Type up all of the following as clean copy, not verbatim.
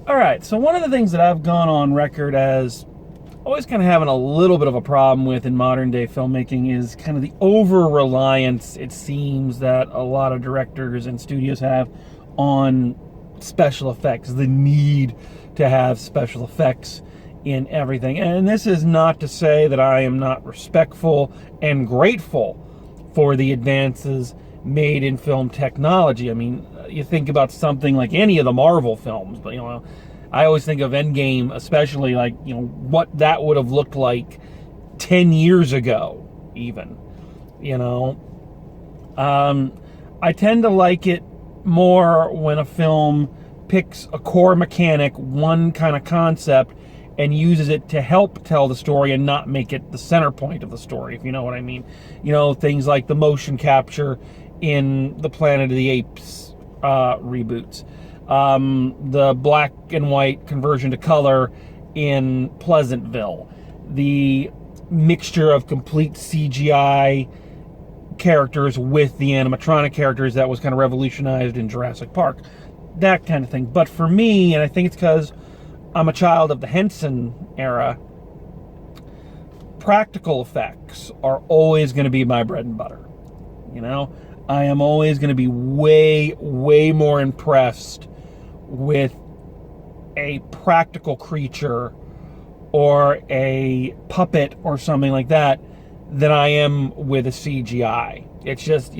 All right, so one of the things that I've gone on record as always kind of having a little bit of a problem with in modern day filmmaking is kind of the over-reliance, it seems, that a lot of directors and studios have on special effects, the need to have special effects in everything. And this is not to say that I am not respectful and grateful for the advances made in film technology. I mean, you think about something like any of the Marvel films, but I always think of Endgame, especially like, what that would have looked like 10 years ago, even, I tend to like it more when a film picks a core mechanic, one kind of concept, and uses it to help tell the story and not make it the center point of the story, if you know what I mean. Things like the motion capture in the Planet of the Apes reboots. The black and white conversion to color in Pleasantville. The mixture of complete CGI characters with the animatronic characters that was kind of revolutionized in Jurassic Park. That kind of thing. But for me, and I think it's because I'm a child of the Henson era, practical effects are always going to be my bread and butter. I am always going to be way, way more impressed with a practical creature or a puppet or something like that than I am with a CGI. It's just,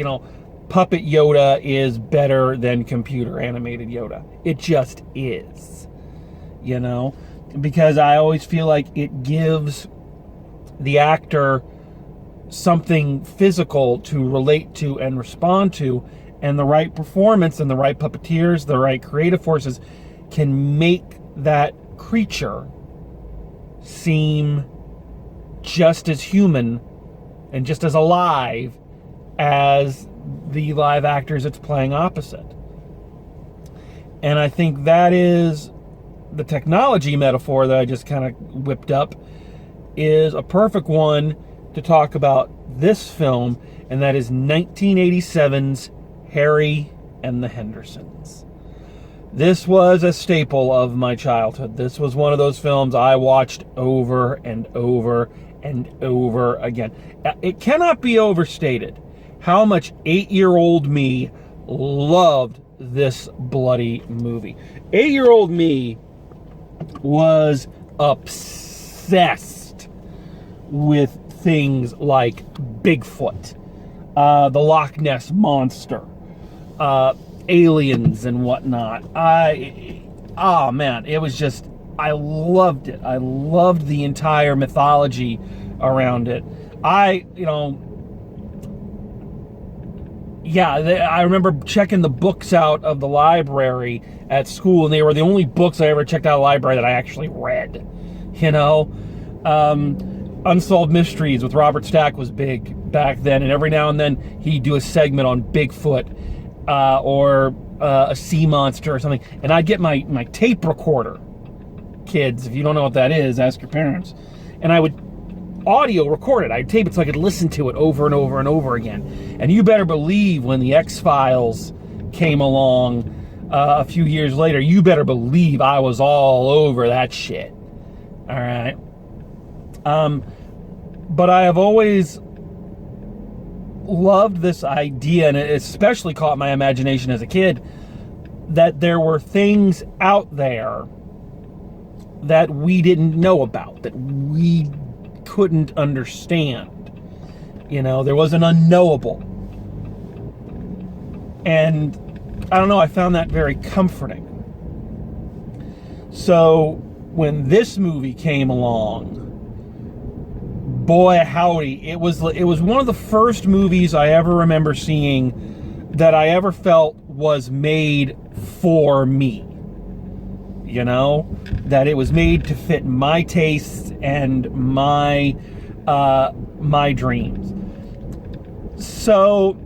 puppet Yoda is better than computer animated Yoda. It just is. Because I always feel like it gives the actor something physical to relate to and respond to, and the right performance and the right puppeteers, the right creative forces can make that creature seem just as human and just as alive as the live actors it's playing opposite. And I think that is the technology metaphor that I just kind of whipped up is a perfect one to talk about this film, and that is 1987's Harry and the Hendersons. This was a staple of my childhood. This was one of those films I watched over and over and over again. It cannot be overstated how much 8-year-old me loved this bloody movie. 8-year-old me was obsessed with things like Bigfoot, the Loch Ness Monster, aliens and whatnot. It was just, I loved it. I loved the entire mythology around it. I remember checking the books out of the library at school, and they were the only books I ever checked out of the library that I actually read. Unsolved Mysteries with Robert Stack was big back then, and every now and then he'd do a segment on Bigfoot or a sea monster or something, and I'd get my tape recorder. Kids, if you don't know what that is, ask your parents. And I would audio record it. I'd tape it so I could listen to it over and over and over again. And you better believe when the X-Files came along a few years later, you better believe I was all over that shit. All right. But I have always loved this idea, and it especially caught my imagination as a kid, that there were things out there that we didn't know about, that we couldn't understand. There was an unknowable. And I don't know, I found that very comforting. So when this movie came along, boy howdy, it was one of the first movies I ever remember seeing that I ever felt was made for me. That it was made to fit my tastes and my dreams. So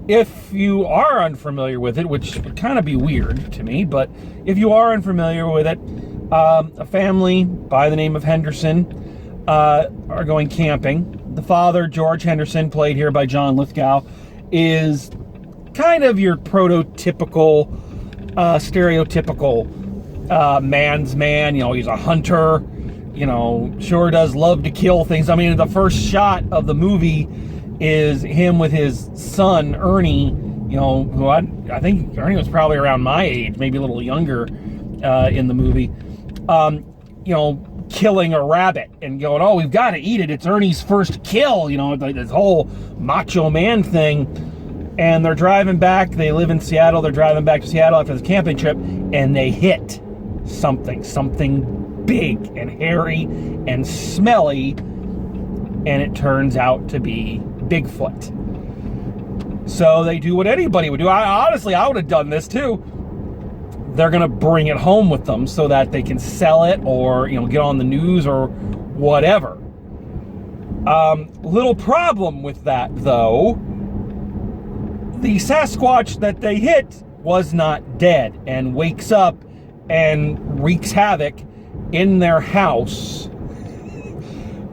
if you are unfamiliar with it, which would kind of be weird to me, but if you are unfamiliar with it, a family by the name of Henderson are going camping. The father, George Henderson, played here by John Lithgow, is kind of your prototypical, stereotypical man's man. He's a hunter. Sure does love to kill things. I mean, the first shot of the movie is him with his son, Ernie, who I think Ernie was probably around my age, maybe a little younger in the movie, killing a rabbit and going, oh, we've got to eat it. It's Ernie's first kill, this whole macho man thing. And they're driving back. They live in Seattle. They're driving back to Seattle after this camping trip, and they hit something big and hairy and smelly, and it turns out to be Bigfoot. So they do what anybody would do. I would have done this too. They're going to bring it home with them so that they can sell it or, get on the news or whatever. Little problem with that, though. The Sasquatch that they hit was not dead and wakes up and wreaks havoc in their house.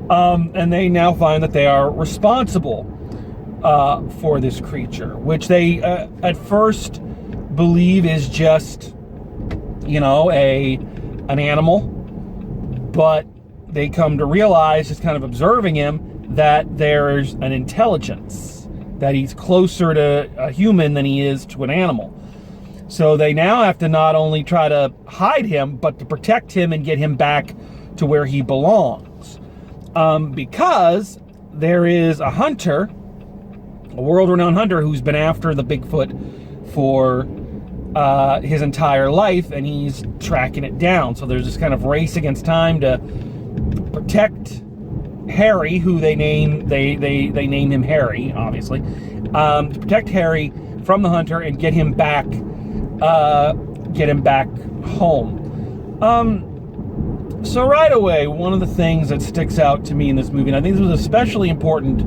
And they now find that they are responsible for this creature, which they at first believe is just, an animal. But they come to realize, just kind of observing him, that there's an intelligence, that he's closer to a human than he is to an animal. So they now have to not only try to hide him, but to protect him and get him back to where he belongs. Because there is a hunter, a world-renowned hunter, who's been after the Bigfoot for his entire life, and he's tracking it down. So there's this kind of race against time to protect Harry, who they name him Harry, obviously, to protect Harry from the hunter and get him back home. So right away, one of the things that sticks out to me in this movie, and I think this was especially important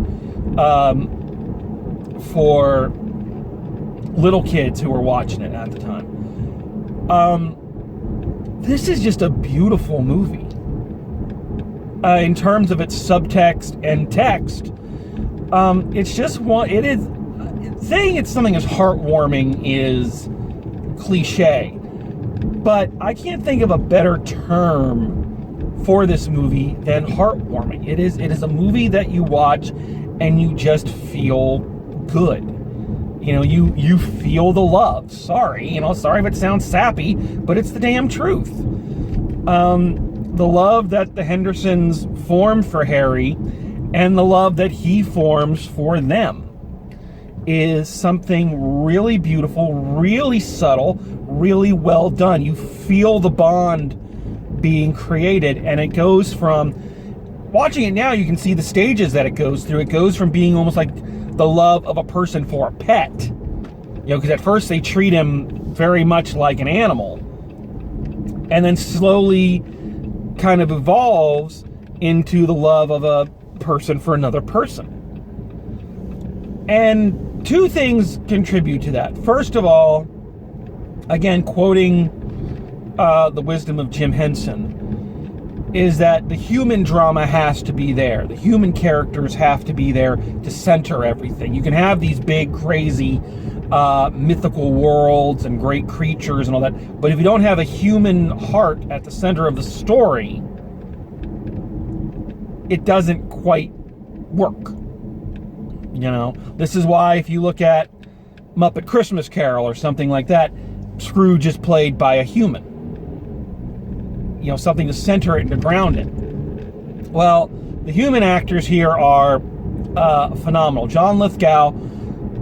for little kids who were watching it at the time. This is just a beautiful movie. In terms of its subtext and text, it's just saying it's something as heartwarming is cliche, but I can't think of a better term for this movie than heartwarming. It is a movie that you watch and you just feel good. You feel the love. Sorry if it sounds sappy, but it's the damn truth. The love that the Hendersons formed for Harry and the love that he forms for them is something really beautiful, really subtle, really well done. You feel the bond being created, and it goes from, watching it now, you can see the stages that it goes through. It goes from being almost like the love of a person for a pet, because at first they treat him very much like an animal, and then slowly kind of evolves into the love of a person for another person. And two things contribute to that. First of all, again, quoting the wisdom of Jim Henson, is that the human drama has to be there. The human characters have to be there to center everything. You can have these big, crazy, mythical worlds and great creatures and all that, but if you don't have a human heart at the center of the story, it doesn't quite work. This is why if you look at Muppet Christmas Carol or something like that, Scrooge is played by a human. Something to center it and to ground it. Well, the human actors here are phenomenal. John Lithgow,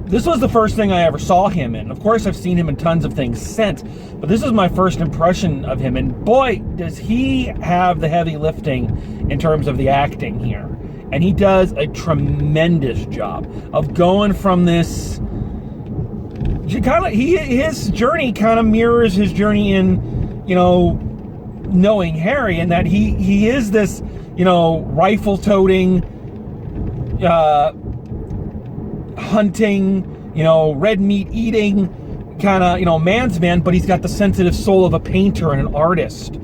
this was the first thing I ever saw him in. Of course, I've seen him in tons of things since, but this is my first impression of him, and boy, does he have the heavy lifting in terms of the acting here. And he does a tremendous job of going from this, his journey kind of mirrors his journey in, knowing Harry, and that he is this, rifle-toting, hunting, red meat eating kind of, man's man, but he's got the sensitive soul of a painter and an artist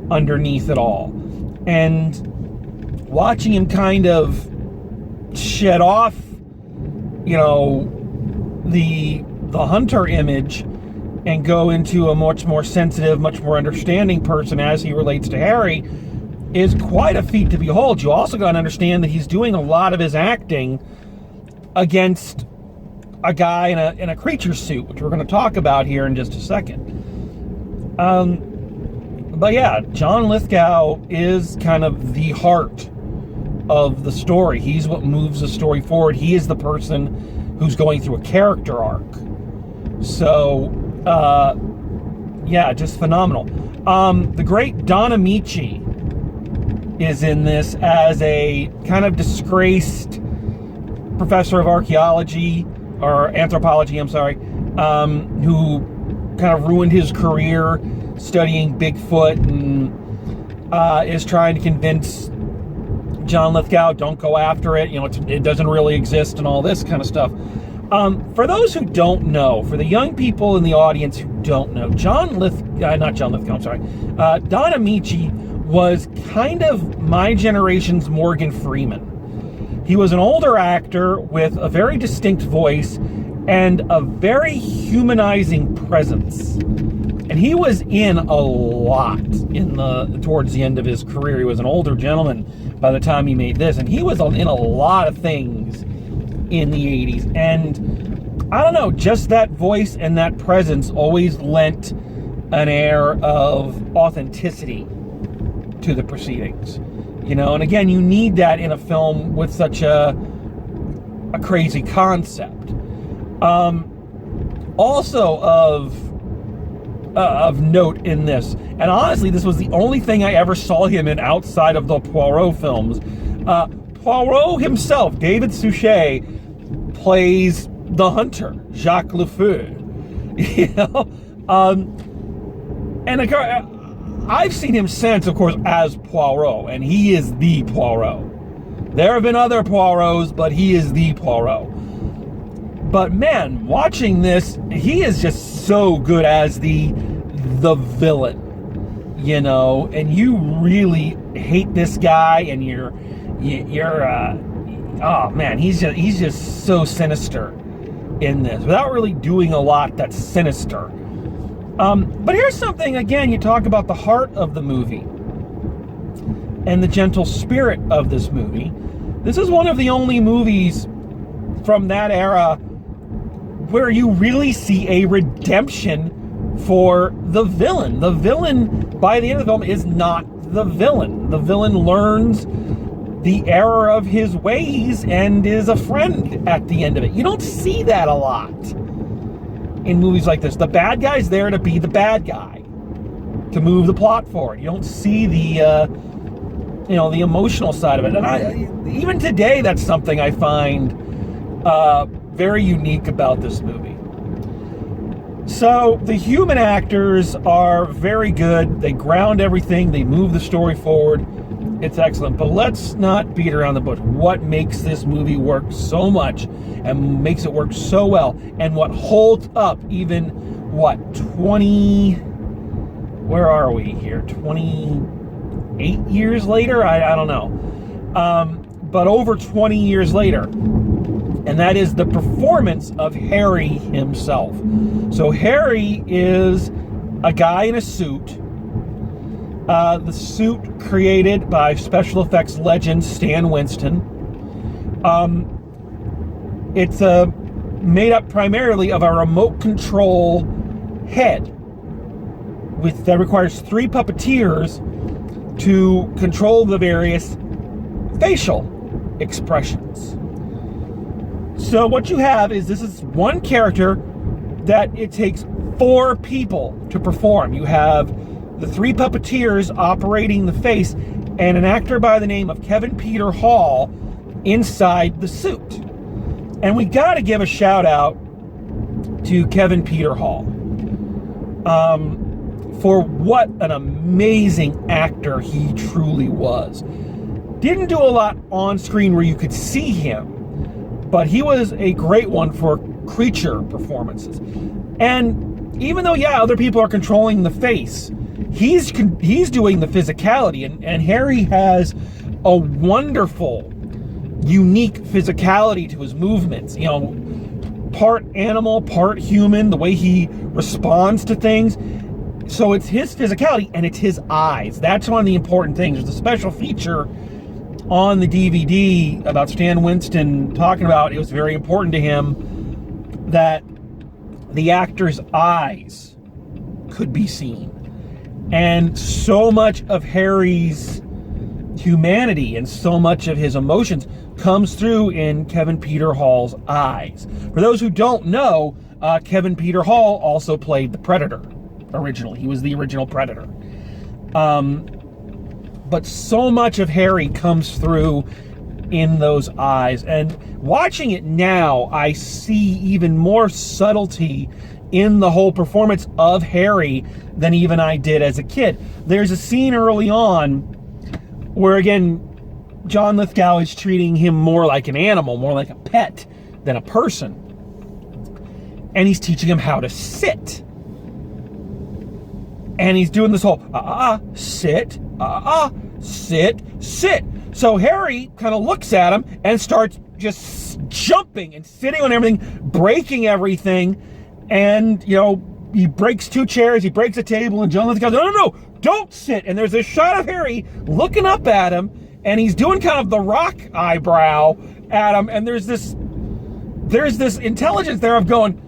underneath it all. And watching him kind of shed off, the hunter image and go into a much more sensitive, much more understanding person as he relates to Harry is quite a feat to behold. You also got to understand that he's doing a lot of his acting against a guy in a creature suit, which we're going to talk about here in just a second. But yeah, John Lithgow is kind of the heart of the story. He's what moves the story forward. He is the person who's going through a character arc. So, yeah, just phenomenal. The great Don Amici is in this as a kind of disgraced professor of archaeology, or anthropology, I'm sorry, who kind of ruined his career studying Bigfoot and is trying to convince John Lithgow, don't go after it, it doesn't really exist and all this kind of stuff. For those who don't know, for the young people in the audience who don't know, Don Amici was kind of my generation's Morgan Freeman. He was an older actor with a very distinct voice and a very humanizing presence. And he was in a lot towards the end of his career. He was an older gentleman by the time he made this, and he was in a lot of things in the 80s. And I don't know, just that voice and that presence always lent an air of authenticity to the proceedings. And again, you need that in a film with such a crazy concept. Also of note in this, and honestly, this was the only thing I ever saw him in outside of the Poirot films. Poirot himself, David Suchet, plays the hunter, Jacques Le Feu. And I've seen him since, of course, as Poirot, and he is the Poirot. There have been other Poirots, but he is the Poirot. But man, watching this, he is just so good as the villain, and you really hate this guy, and oh man, he's just so sinister in this, without really doing a lot that's sinister. But here's something, again, you talk about the heart of the movie and the gentle spirit of this movie. This is one of the only movies from that era where you really see a redemption for the villain. The villain, by the end of the film, is not the villain. The villain learns the error of his ways and is a friend at the end of it. You don't see that a lot in movies like this. The bad guy's there to be the bad guy, to move the plot forward. You don't see the the emotional side of it. And even today, that's something I find very unique about this movie. So the human actors are very good. They ground everything. They move the story forward. It's excellent. But let's not beat around the bush. What makes this movie work so much and makes it work so well, and what holds up even, 20... Where are we here? 28 years later? I don't know. But over 20 years later. And that is the performance of Harry himself. So Harry is a guy in a suit. The suit created by special effects legend Stan Winston. It's made up primarily of a remote control head that requires 3 puppeteers to control the various facial expressions. So what you have is, this is one character that it takes 4 people to perform. You have the 3 puppeteers operating the face and an actor by the name of Kevin Peter Hall inside the suit. And we got to give a shout out to Kevin Peter Hall for what an amazing actor he truly was. Didn't do a lot on screen where you could see him, but he was a great one for creature performances. And even though, other people are controlling the face, he's doing the physicality, and Harry has a wonderful, unique physicality to his movements. part animal, part human, the way he responds to things. So it's his physicality and it's his eyes. That's one of the important things. There's a special feature on the DVD about Stan Winston talking about it was very important to him that the actor's eyes could be seen. And so much of Harry's humanity and so much of his emotions comes through in Kevin Peter Hall's eyes. For those who don't know, Kevin Peter Hall also played the Predator originally. He was the original Predator. But so much of Harry comes through in those eyes. And watching it now, I see even more subtlety in the whole performance of Harry than even I did as a kid. There's a scene early on where, again, John Lithgow is treating him more like an animal, more like a pet than a person. And he's teaching him how to sit. And he's doing this whole, sit, sit, sit. So Harry kind of looks at him and starts just jumping and sitting on everything, breaking everything. And, you know, he breaks 2 chairs, he breaks a table, and John Lithgow goes, no, don't sit. And there's this shot of Harry looking up at him, and he's doing kind of the rock eyebrow at him, and there's this intelligence there of going,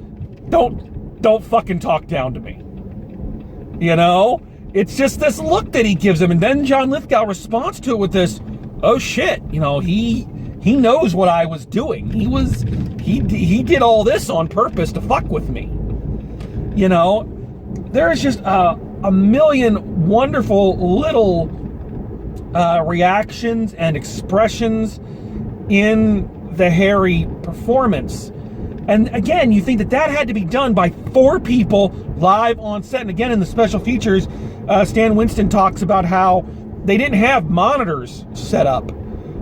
don't fucking talk down to me. You know? It's just this look that he gives him, and then John Lithgow responds to it with this, oh shit, you know, he knows what I was doing. He did all this on purpose to fuck with me. You know, there's just a million wonderful little reactions and expressions in the Harry performance. And again, you think that had to be done by 4 people live on set. And again, in the special features, Stan Winston talks about how they didn't have monitors set up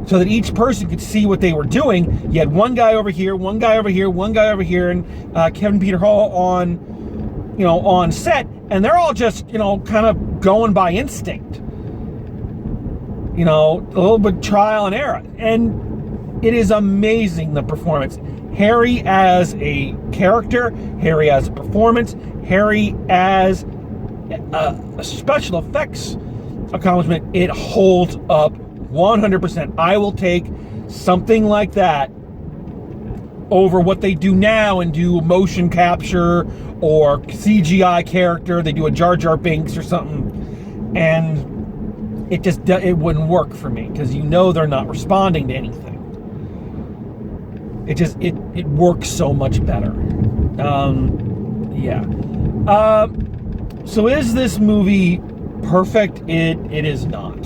so that each person could see what they were doing. You had one guy over here, one guy over here, one guy over here, and Kevin Peter Hall on set, and they're all just, you know, kind of going by instinct. You know, a little bit trial and error. And it is amazing, the performance. Harry as a character, Harry as a performance, Harry as a special effects accomplishment, it holds up 100%. I will take something like that over what they do now and do motion capture or CGI character. They do a Jar Jar Binks or something, and it wouldn't work for me, because you know they're not responding to anything. It works so much better. So is this movie perfect? It is not.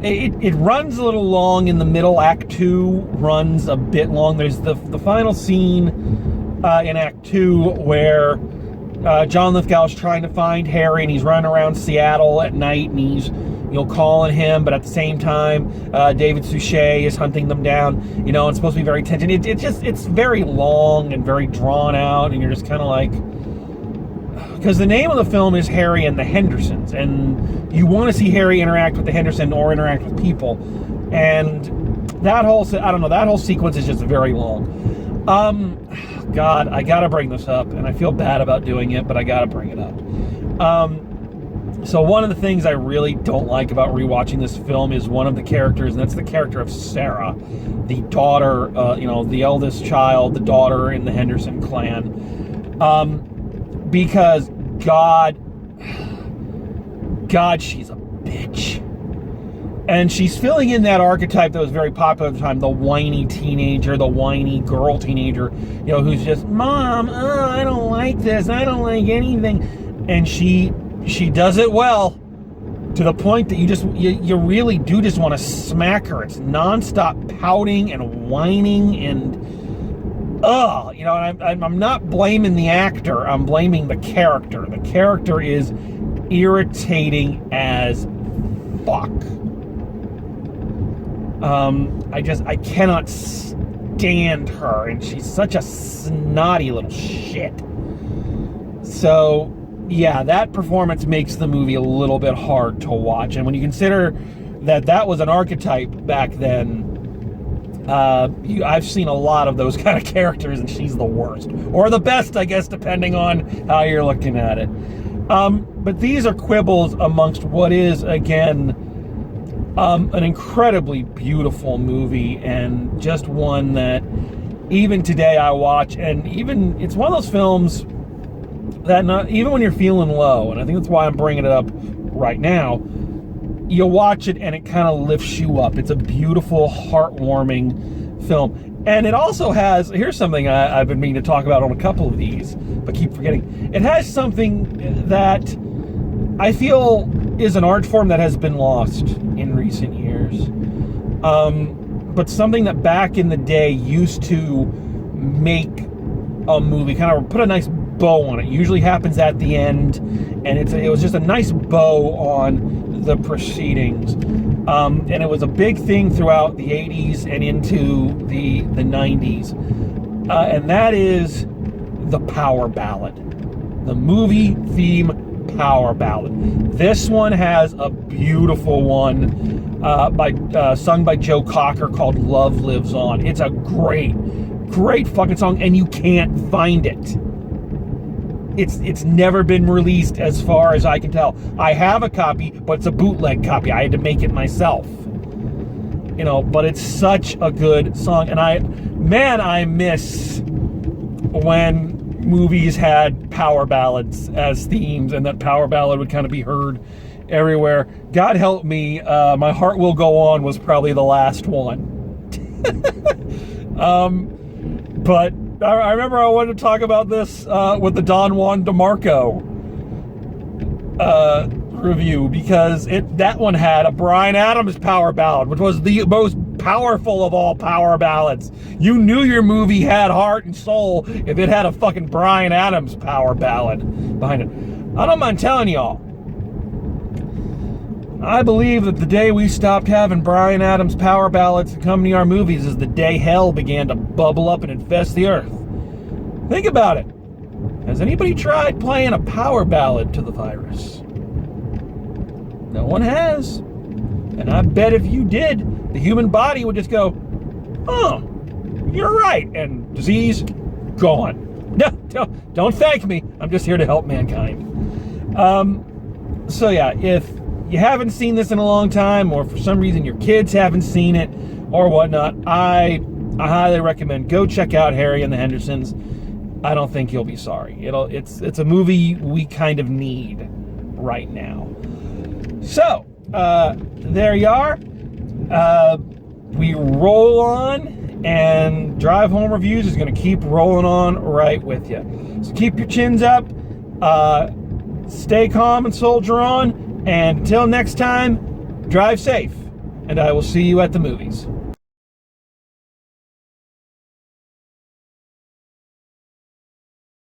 It runs a little long in the middle. Act 2 runs a bit long. There's the final scene in Act 2 where John Lithgow is trying to find Harry, and he's running around Seattle at night, and he's, you know, calling him, but at the same time, David Suchet is hunting them down. You know, it's supposed to be very tension. It's very long and very drawn out, and you're just kind of like, because the name of the film is Harry and the Hendersons, and you want to see Harry interact with the Henderson or interact with people, and that whole sequence is just very long. God, I gotta bring this up, and I feel bad about doing it, but I gotta bring it up. So one of the things I really don't like about rewatching this film is one of the characters, and that's the character of Sarah, the daughter, the eldest child, the daughter in the Henderson clan. Because God, she's a bitch. And she's filling in that archetype that was very popular at the time, the whiny teenager, the whiny girl teenager, you know, who's just, Mom, I don't like this, I don't like anything. And she does it well, to the point that you really do just want to smack her. It's nonstop pouting and whining and and I'm not blaming the actor, I'm blaming the character. The character is irritating as fuck. I cannot stand her, and she's such a snotty little shit. So, yeah, that performance makes the movie a little bit hard to watch. And when you consider that was an archetype back then, I've seen a lot of those kind of characters, and she's the worst. Or the best, I guess, depending on how you're looking at it. But these are quibbles amongst what is, again, an incredibly beautiful movie, and just one that even today I watch, and even it's one of those films that even when you're feeling low, and I think that's why I'm bringing it up right now, you'll watch it and it kind of lifts you up. It's a beautiful, heartwarming film. And it also has, here's something I've been meaning to talk about on a couple of these, but keep forgetting. It has something that I feel is an art form that has been lost in recent years. But something that back in the day used to make a movie, kind of put a nice bow on it. Usually happens at the end, and it was just a nice bow on the proceedings. And it was a big thing throughout the 80s and into the 90s. And that is the power ballad. The movie theme power ballad. This one has a beautiful one sung by Joe Cocker called Love Lives On. It's a great fucking song, and you can't find it. It's never been released as far as I can tell. I have a copy, but it's a bootleg copy. I had to make it myself. But it's such a good song. And I miss when movies had power ballads as themes, and that power ballad would kind of be heard everywhere. God help me, My Heart Will Go On was probably the last one. But I remember I wanted to talk about this with the Don Juan DeMarco review, because that one had a Bryan Adams power ballad, which was the most powerful of all power ballads. You knew your movie had heart and soul if it had a fucking Bryan Adams power ballad behind it. I don't mind telling y'all, I believe that the day we stopped having Bryan Adams power ballads accompany our movies is the day hell began to bubble up and infest the earth. Think about it. Has anybody tried playing a power ballad to the virus? No one has. And I bet if you did, the human body would just go, oh, you're right, and disease, gone. No, don't thank me. I'm just here to help mankind. So yeah, if you haven't seen this in a long time, or for some reason your kids haven't seen it, or whatnot, I highly recommend go check out Harry and the Hendersons. I don't think you'll be sorry. It's a movie we kind of need right now. So there you are. We roll on, and Drive Home Reviews is going to keep rolling on right with you. So keep your chins up, stay calm and soldier on, and until next time, drive safe, and I will see you at the movies.